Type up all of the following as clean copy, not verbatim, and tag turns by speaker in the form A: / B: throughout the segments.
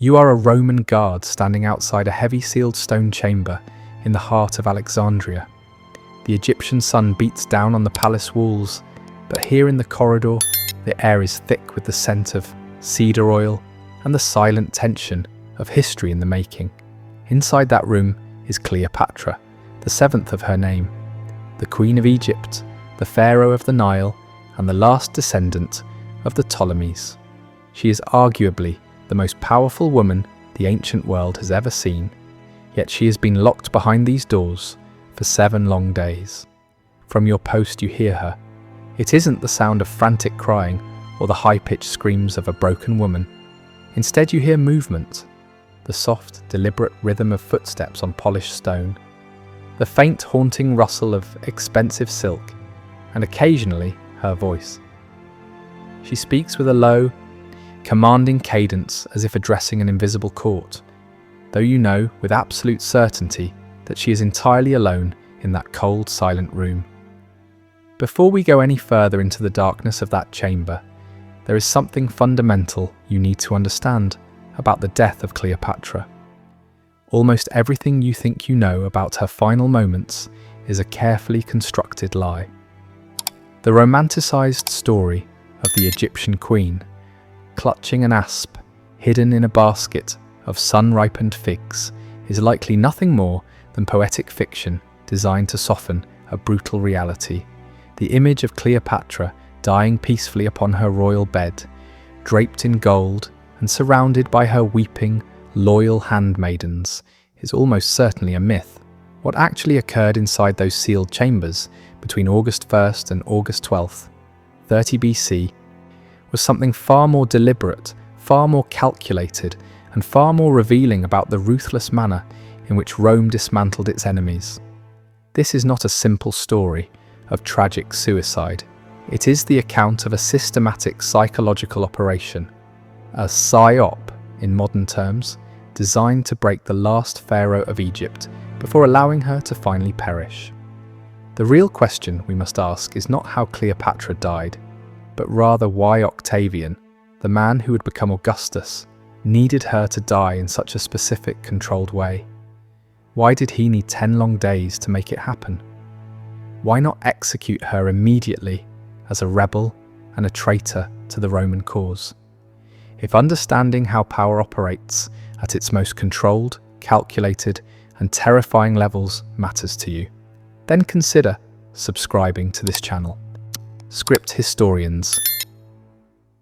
A: You are a Roman guard standing outside a heavy sealed stone chamber in the heart of Alexandria. The Egyptian sun beats down on the palace walls, but here in the corridor, the air is thick with the scent of cedar oil and the silent tension of history in the making. Inside that room is Cleopatra, the seventh of her name, the Queen of Egypt, the Pharaoh of the Nile, and the last descendant of the Ptolemies. She is arguably the most powerful woman the ancient world has ever seen, yet she has been locked behind these doors for 7 long days. From your post you hear her. It isn't the sound of frantic crying or the high-pitched screams of a broken woman. Instead you hear movement, the soft, deliberate rhythm of footsteps on polished stone, the faint, haunting rustle of expensive silk, and occasionally her voice. She speaks with a low, commanding cadence as if addressing an invisible court, though you know with absolute certainty that she is entirely alone in that cold, silent room. Before we go any further into the darkness of that chamber, there is something fundamental you need to understand about the death of Cleopatra. Almost everything you think you know about her final moments is a carefully constructed lie. The romanticized story of the Egyptian queen, clutching an asp hidden in a basket of sun-ripened figs, is likely nothing more than poetic fiction designed to soften a brutal reality. The image of Cleopatra dying peacefully upon her royal bed, draped in gold and surrounded by her weeping, loyal handmaidens, is almost certainly a myth. What actually occurred inside those sealed chambers between August 1st and August 12th, 30 BC, was something far more deliberate, far more calculated, and far more revealing about the ruthless manner in which Rome dismantled its enemies. This is not a simple story of tragic suicide. It is the account of a systematic psychological operation, a psyop in modern terms, designed to break the last pharaoh of Egypt before allowing her to finally perish. The real question we must ask is not how Cleopatra died, but rather why Octavian, the man who would become Augustus, needed her to die in such a specific, controlled way. Why did he need 10 long days to make it happen? Why not execute her immediately as a rebel and a traitor to the Roman cause? If understanding how power operates at its most controlled, calculated, and terrifying levels matters to you, then consider subscribing to this channel. Script Historians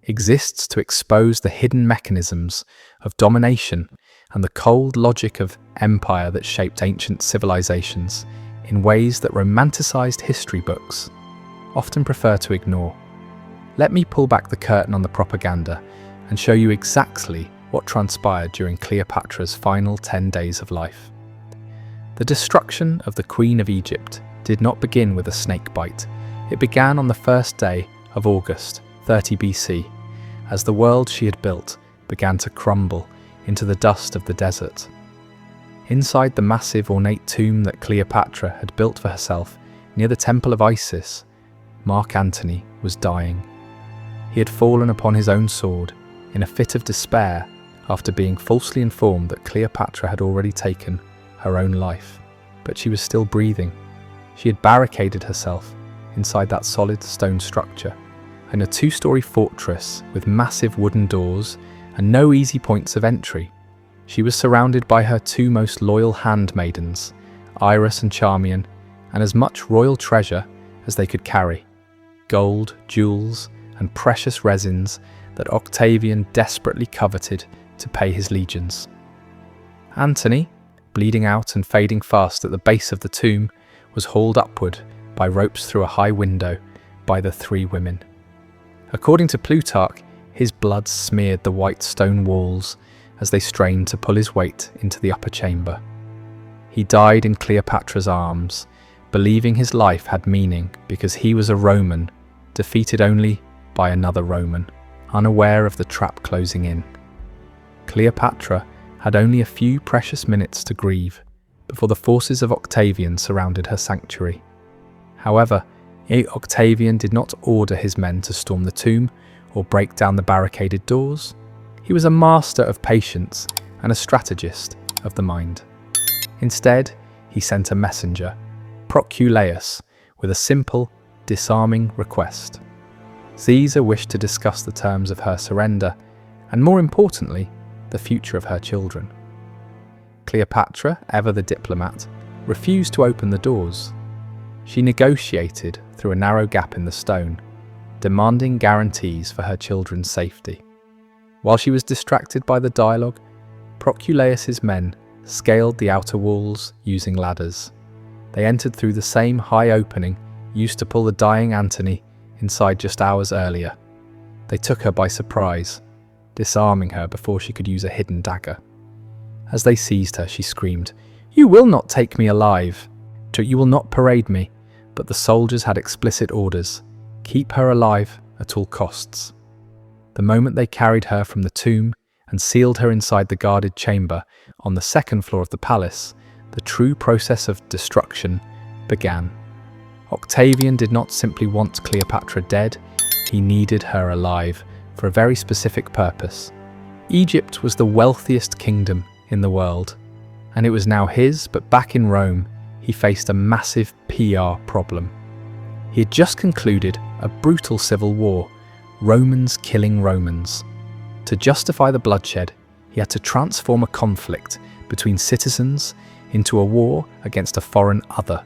A: exists to expose the hidden mechanisms of domination and the cold logic of empire that shaped ancient civilizations in ways that romanticized history books often prefer to ignore. Let me pull back the curtain on the propaganda and show you exactly what transpired during Cleopatra's final 10 days of life. The destruction of the Queen of Egypt did not begin with a snake bite. It began on the first day of August, 30 BC, as the world she had built began to crumble into the dust of the desert. Inside the massive ornate tomb that Cleopatra had built for herself near the Temple of Isis, Mark Antony was dying. He had fallen upon his own sword in a fit of despair after being falsely informed that Cleopatra had already taken her own life. But she was still breathing. She had barricaded herself inside that solid stone structure, in a 2-story fortress with massive wooden doors and no easy points of entry. She was surrounded by her 2 most loyal handmaidens, Iris and Charmian, and as much royal treasure as they could carry, gold, jewels, and precious resins that Octavian desperately coveted to pay his legions. Antony, bleeding out and fading fast at the base of the tomb, was hauled upward by ropes through a high window by the 3 women. According to Plutarch, his blood smeared the white stone walls as they strained to pull his weight into the upper chamber. He died in Cleopatra's arms, believing his life had meaning because he was a Roman, defeated only by another Roman, unaware of the trap closing in. Cleopatra had only a few precious minutes to grieve before the forces of Octavian surrounded her sanctuary. However, Octavian did not order his men to storm the tomb or break down the barricaded doors. He was a master of patience and a strategist of the mind. Instead, he sent a messenger, Proculaeus, with a simple, disarming request. Caesar wished to discuss the terms of her surrender, and more importantly, the future of her children. Cleopatra, ever the diplomat, refused to open the doors. She negotiated through a narrow gap in the stone, demanding guarantees for her children's safety. While she was distracted by the dialogue, Proculaeus's men scaled the outer walls using ladders. They entered through the same high opening used to pull the dying Antony inside just hours earlier. They took her by surprise, disarming her before she could use a hidden dagger. As they seized her, she screamed, "You will not take me alive! You will not parade me!" But the soldiers had explicit orders: keep her alive at all costs. The moment they carried her from the tomb and sealed her inside the guarded chamber on the second floor of the palace, the true process of destruction began. Octavian did not simply want Cleopatra dead, he needed her alive for a very specific purpose. Egypt was the wealthiest kingdom in the world, and it was now his, but back in Rome, he faced a massive PR problem. He had just concluded a brutal civil war, Romans killing Romans. To justify the bloodshed, he had to transform a conflict between citizens into a war against a foreign other.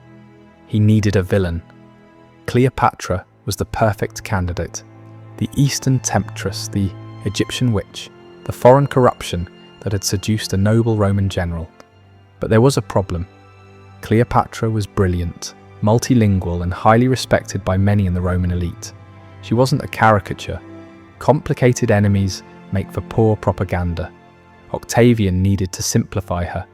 A: He needed a villain. Cleopatra was the perfect candidate. The Eastern temptress, the Egyptian witch, the foreign corruption that had seduced a noble Roman general. But there was a problem. Cleopatra was brilliant, multilingual, and highly respected by many in the Roman elite. She wasn't a caricature. Complicated enemies make for poor propaganda. Octavian needed to simplify her,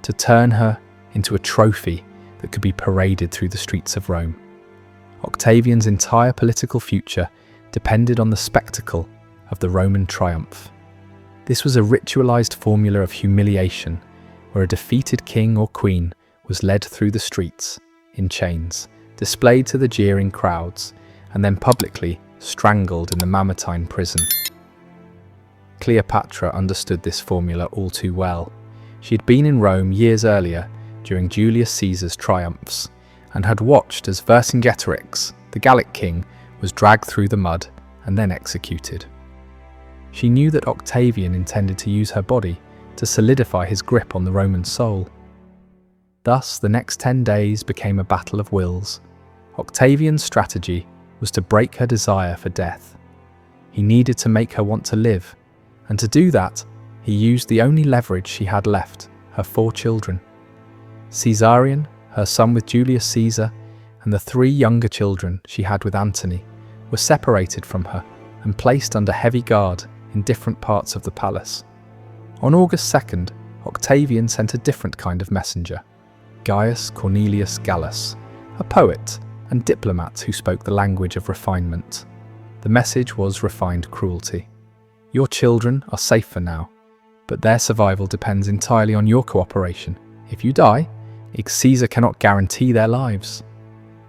A: to turn her into a trophy that could be paraded through the streets of Rome. Octavian's entire political future depended on the spectacle of the Roman triumph. This was a ritualized formula of humiliation, where a defeated king or queen was led through the streets, in chains, displayed to the jeering crowds, and then publicly strangled in the Mamertine prison. Cleopatra understood this formula all too well. She had been in Rome years earlier, during Julius Caesar's triumphs, and had watched as Vercingetorix, the Gallic king, was dragged through the mud and then executed. She knew that Octavian intended to use her body to solidify his grip on the Roman soul. Thus, the next 10 days became a battle of wills. Octavian's strategy was to break her desire for death. He needed to make her want to live, and to do that, he used the only leverage she had left, her 4 children. Caesarion, her son with Julius Caesar, and the 3 younger children she had with Antony were separated from her and placed under heavy guard in different parts of the palace. On August 2nd, Octavian sent a different kind of messenger, Gaius Cornelius Gallus, a poet and diplomat who spoke the language of refinement. The message was refined cruelty. Your children are safe for now, but their survival depends entirely on your cooperation. If you die, Caesar cannot guarantee their lives.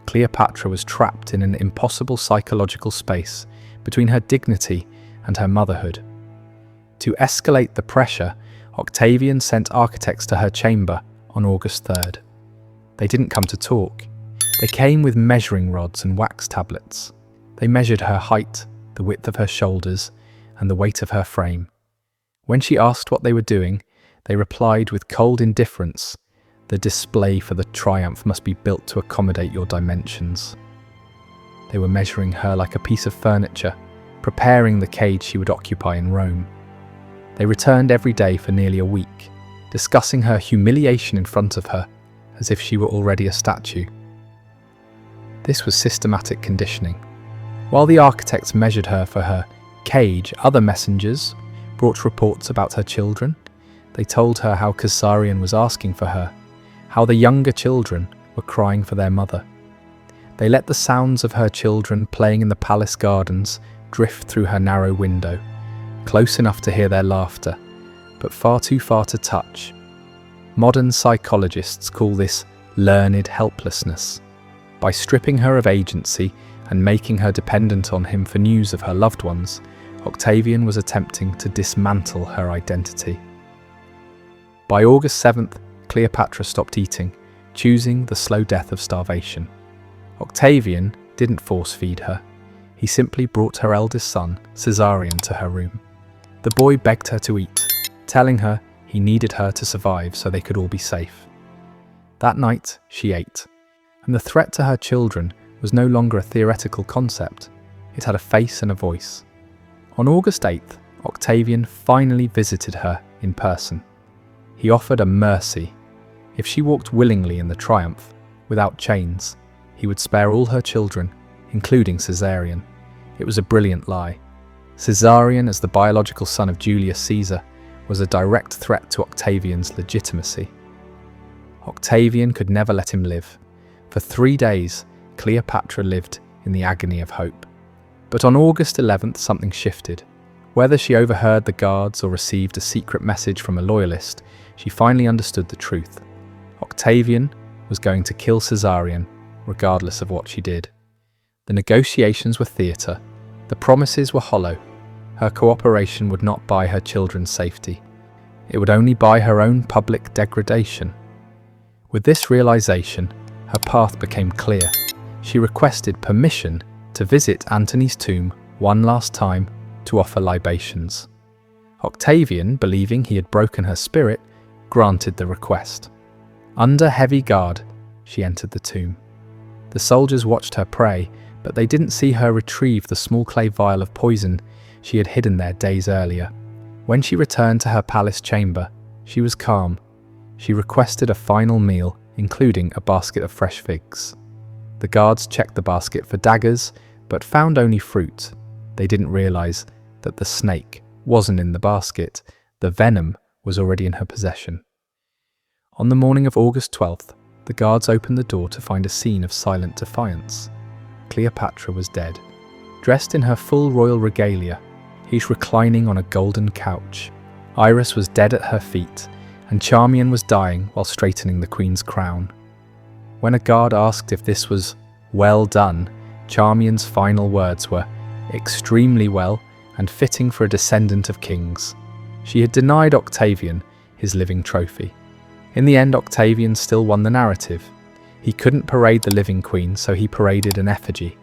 A: Cleopatra was trapped in an impossible psychological space between her dignity and her motherhood. To escalate the pressure, Octavian sent architects to her chamber on August 3rd. They didn't come to talk. They came with measuring rods and wax tablets. They measured her height, the width of her shoulders, and the weight of her frame. When she asked what they were doing, they replied with cold indifference, "The display for the triumph must be built to accommodate your dimensions." They were measuring her like a piece of furniture, preparing the cage she would occupy in Rome. They returned every day for nearly a week, discussing her humiliation in front of her, as if she were already a statue. This was systematic conditioning. While the architects measured her for her cage, other messengers brought reports about her children. They told her how Caesarion was asking for her, how the younger children were crying for their mother. They let the sounds of her children playing in the palace gardens drift through her narrow window, close enough to hear their laughter, but far too far to touch. Modern psychologists call this learned helplessness. By stripping her of agency and making her dependent on him for news of her loved ones, Octavian was attempting to dismantle her identity. By August 7th, Cleopatra stopped eating, choosing the slow death of starvation. Octavian didn't force-feed her. He simply brought her eldest son, Caesarion, to her room. The boy begged her to eat, telling her he needed her to survive so they could all be safe. That night, she ate, and the threat to her children was no longer a theoretical concept. It had a face and a voice. On August 8th, Octavian finally visited her in person. He offered a mercy. If she walked willingly in the triumph, without chains, he would spare all her children, including Caesarion. It was a brilliant lie. Caesarion, as the biological son of Julius Caesar, was a direct threat to Octavian's legitimacy. Octavian could never let him live. For 3 days, Cleopatra lived in the agony of hope. But on August 11th, something shifted. Whether she overheard the guards or received a secret message from a loyalist, she finally understood the truth. Octavian was going to kill Caesarion, regardless of what she did. The negotiations were theatre. The promises were hollow. Her cooperation would not buy her children's safety. It would only buy her own public degradation. With this realization, her path became clear. She requested permission to visit Antony's tomb one last time to offer libations. Octavian, believing he had broken her spirit, granted the request. Under heavy guard, she entered the tomb. The soldiers watched her pray, but they didn't see her retrieve the small clay vial of poison she had hidden there days earlier. When she returned to her palace chamber, she was calm. She requested a final meal, including a basket of fresh figs. The guards checked the basket for daggers, but found only fruit. They didn't realize that the snake wasn't in the basket. The venom was already in her possession. On the morning of August 12th, the guards opened the door to find a scene of silent defiance. Cleopatra was dead. Dressed in her full royal regalia, each reclining on a golden couch. Iris was dead at her feet, and Charmian was dying while straightening the queen's crown. When a guard asked if this was well done, Charmian's final words were, "Extremely well, and fitting for a descendant of kings." She had denied Octavian his living trophy. In the end, Octavian still won the narrative. He couldn't parade the living queen, so he paraded an effigy.